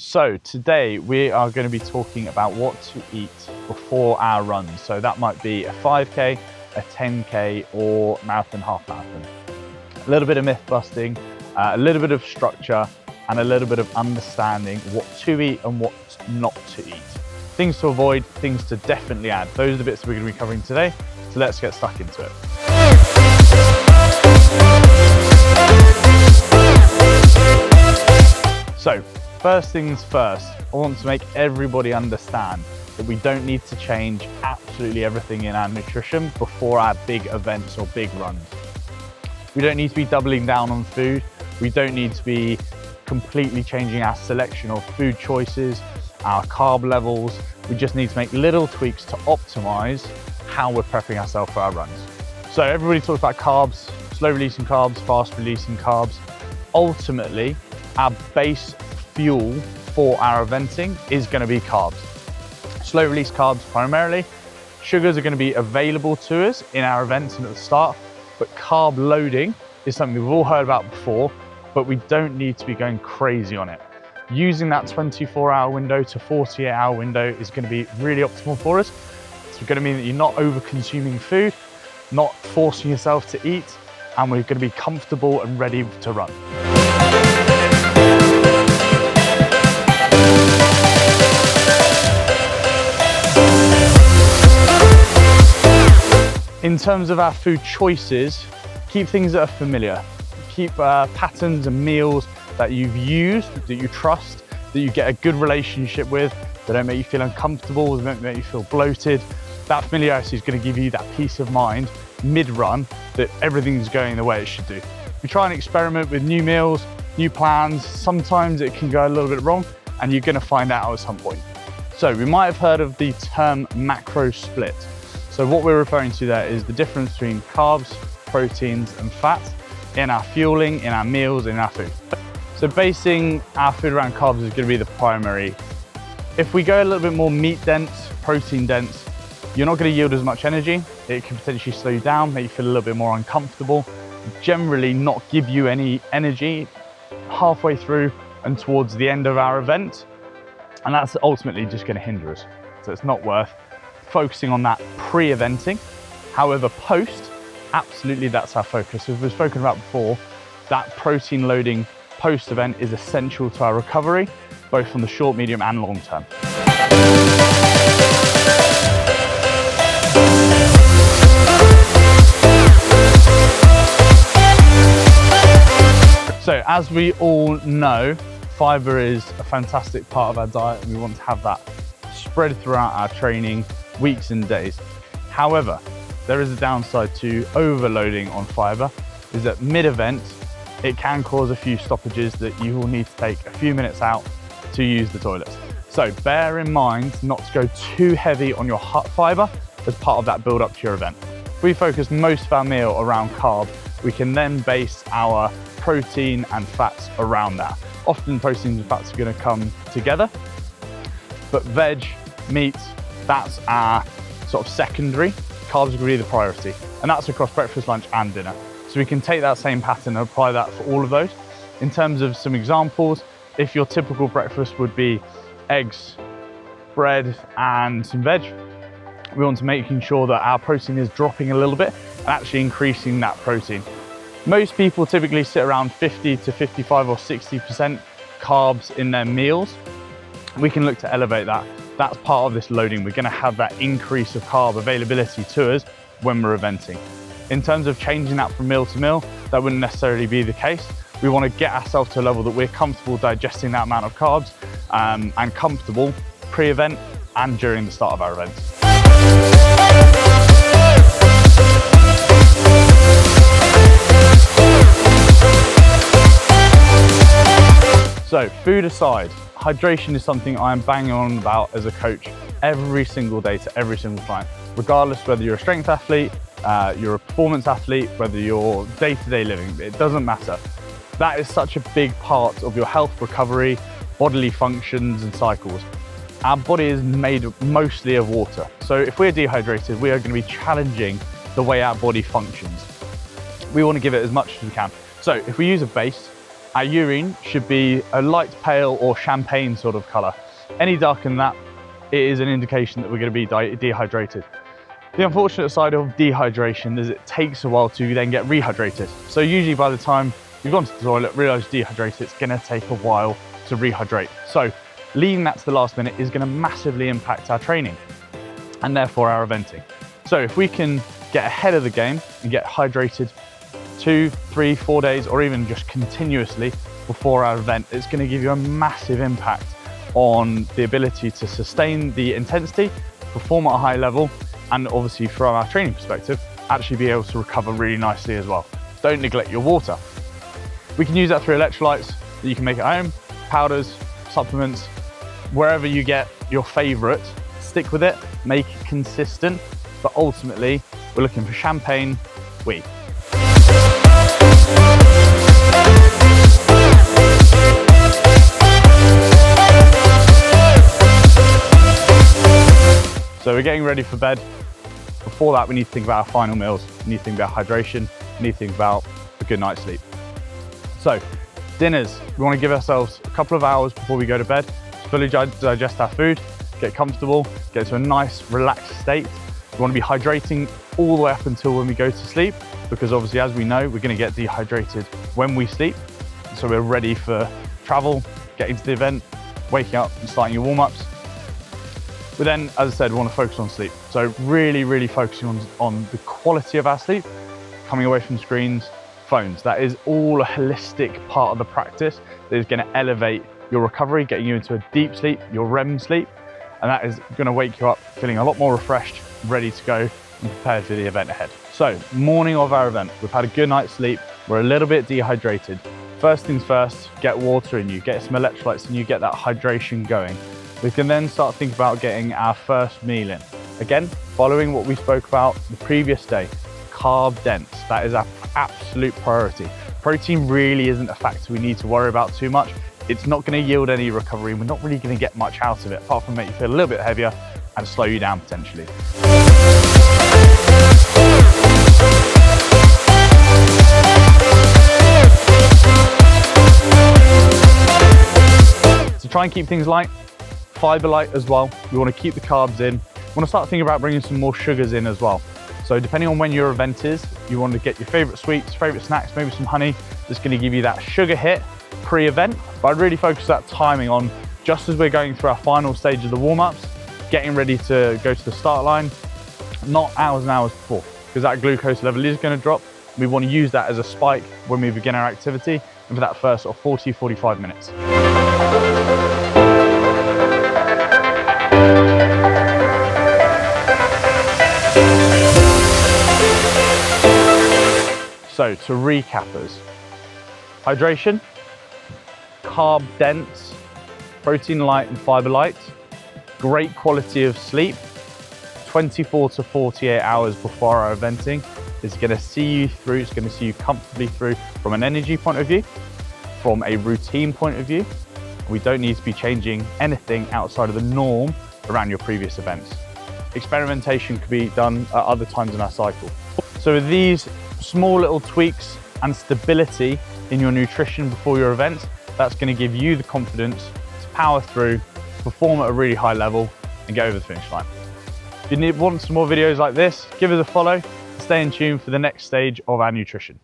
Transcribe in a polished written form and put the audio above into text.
So today we are going to be talking about what to eat before our runs. So that might be a 5K, a 10K or marathon, half marathon. A little bit of myth busting, a little bit of structure and a little bit of understanding what to eat and what not to eat. Things to avoid, things to definitely add. Those are the bits we're going to be covering today. So let's get stuck into it. So first things first, I want to make everybody understand that we don't need to change absolutely everything in our nutrition before our big events or big runs. We don't need to be doubling down on food. We don't need to be completely changing our selection of food choices, our carb levels. We just need to make little tweaks to optimize how we're prepping ourselves for our runs. So everybody talks about carbs, slow releasing carbs, fast releasing carbs. Ultimately, our base fuel for our eventing is going to be carbs. Slow release carbs primarily. Sugars are going to be available to us in our events and at the start, but carb loading is something we've all heard about before, but we don't need to be going crazy on it. Using that 24-hour window to 48-hour window is going to be really optimal for us. It's going to mean that you're not over consuming food, not forcing yourself to eat, and we're going to be comfortable and ready to run. In terms of our food choices, keep things that are familiar. Keep patterns and meals that you've used, that you trust, that you get a good relationship with, that don't make you feel uncomfortable, that don't make you feel bloated. That familiarity is going to give you that peace of mind mid-run that everything's going the way it should do. We try and experiment with new meals, new plans. Sometimes it can go a little bit wrong and you're going to find out at some point. So we might have heard of the term macro split. So what we're referring to there is the difference between carbs, proteins and fats in our fueling, in our meals, in our food. So basing our food around carbs is going to be the primary. If we go a little bit more meat dense, protein dense, you're not going to yield as much energy. It can potentially slow you down, make you feel a little bit more uncomfortable, generally not give you any energy halfway through and towards the end of our event. And that's ultimately just going to hinder us. So it's not worth focusing on that pre-eventing. However, post, absolutely that's our focus. As we've spoken about before, that protein loading post-event is essential to our recovery, both on the short, medium and long term. So as we all know, fiber is a fantastic part of our diet and we want to have that spread throughout our training weeks and days. However, there is a downside to overloading on fiber, is that mid-event, it can cause a few stoppages that you will need to take a few minutes out to use the toilets. So bear in mind not to go too heavy on your fiber as part of that build up to your event. If we focus most of our meal around carb, we can then base our protein and fats around that. Often proteins and fats are going to come together, but veg, meat, that's our sort of secondary. Carbs are really the priority, and that's across breakfast, lunch and dinner. So we can take that same pattern and apply that for all of those. In terms of some examples, if your typical breakfast would be eggs, bread and some veg, we want to making sure that our protein is dropping a little bit and actually increasing that protein. Most people typically sit around 50 to 55 or 60% carbs in their meals. We can look to elevate that. That's part of this loading. We're going to have that increase of carb availability to us when we're eventing. In terms of changing that from meal to meal, that wouldn't necessarily be the case. We want to get ourselves to a level that we're comfortable digesting that amount of carbs and comfortable pre-event and during the start of our events. So food aside, hydration is something I'm banging on about as a coach every single day to every single client, regardless whether you're a strength athlete, you're a performance athlete, whether you're day-to-day living, it doesn't matter. That is such a big part of your health, recovery, bodily functions and cycles. Our body is made mostly of water. So if we're dehydrated, we are going to be challenging the way our body functions. We want to give it as much as we can. So if we use a base, Our urine should be a light pale or champagne sort of colour. Any darker than that, it is an indication that we're going to be dehydrated. The unfortunate side of dehydration is it takes a while to then get rehydrated. So usually by the time you've gone to the toilet, realise you're dehydrated, it's going to take a while to rehydrate. So leaving that to the last minute is going to massively impact our training and therefore our eventing. So if we can get ahead of the game and get hydrated 2, 3, 4 days, or even just continuously before our event, it's going to give you a massive impact on the ability to sustain the intensity, perform at a high level, and obviously from our training perspective, actually be able to recover really nicely as well. Don't neglect your water. We can use that through electrolytes that you can make at home, powders, supplements, wherever you get your favorite, stick with it, make it consistent, but ultimately we're looking for champagne wheat. So we're getting ready for bed. Before that, we need to think about our final meals. We need to think about hydration. We need to think about a good night's sleep. So dinners, we want to give ourselves a couple of hours before we go to bed to fully digest our food, get comfortable, get to a nice relaxed state. We want to be hydrating all the way up until when we go to sleep, because obviously, as we know, we're going to get dehydrated when we sleep. So we're ready for travel, getting to the event, waking up and starting your warm-ups. But then, as I said, we want to focus on sleep. So really focusing on the quality of our sleep, coming away from screens, phones. That is all a holistic part of the practice that is going to elevate your recovery, getting you into a deep sleep, your REM sleep, and that is going to wake you up feeling a lot more refreshed, ready to go and prepared for the event ahead. So, morning of our event, we've had a good night's sleep, we're a little bit dehydrated. First things first, get water in you, get some electrolytes in you, get that hydration going. We can then start thinking about getting our first meal in. Again, following what we spoke about the previous day, carb dense, that is our absolute priority. Protein really isn't a factor we need to worry about too much. It's not going to yield any recovery. We're not really going to get much out of it, apart from make you feel a little bit heavier and slow you down potentially. So try and keep things light. Fiber light as well. We want to keep the carbs in. We want to start thinking about bringing some more sugars in as well. So depending on when your event is, you want to get your favorite sweets, favorite snacks, maybe some honey that's going to give you that sugar hit pre-event. But I'd really focus that timing on just as we're going through our final stage of the warm-ups, getting ready to go to the start line, not hours and hours before, because that glucose level is going to drop. We want to use that as a spike when we begin our activity and for that first 40-45 minutes. So to recap us, hydration, carb dense, protein light and fiber light, great quality of sleep, 24 to 48 hours before our eventing is going to see you through, it's going to see you comfortably through from an energy point of view, from a routine point of view. We don't need to be changing anything outside of the norm around your previous events. Experimentation could be done at other times in our cycle. So with these small little tweaks and stability in your nutrition before your event, that's going to give you the confidence to power through, perform at a really high level and get over the finish line. If you want some more videos like this, give us a follow, stay in tune for the next stage of our nutrition.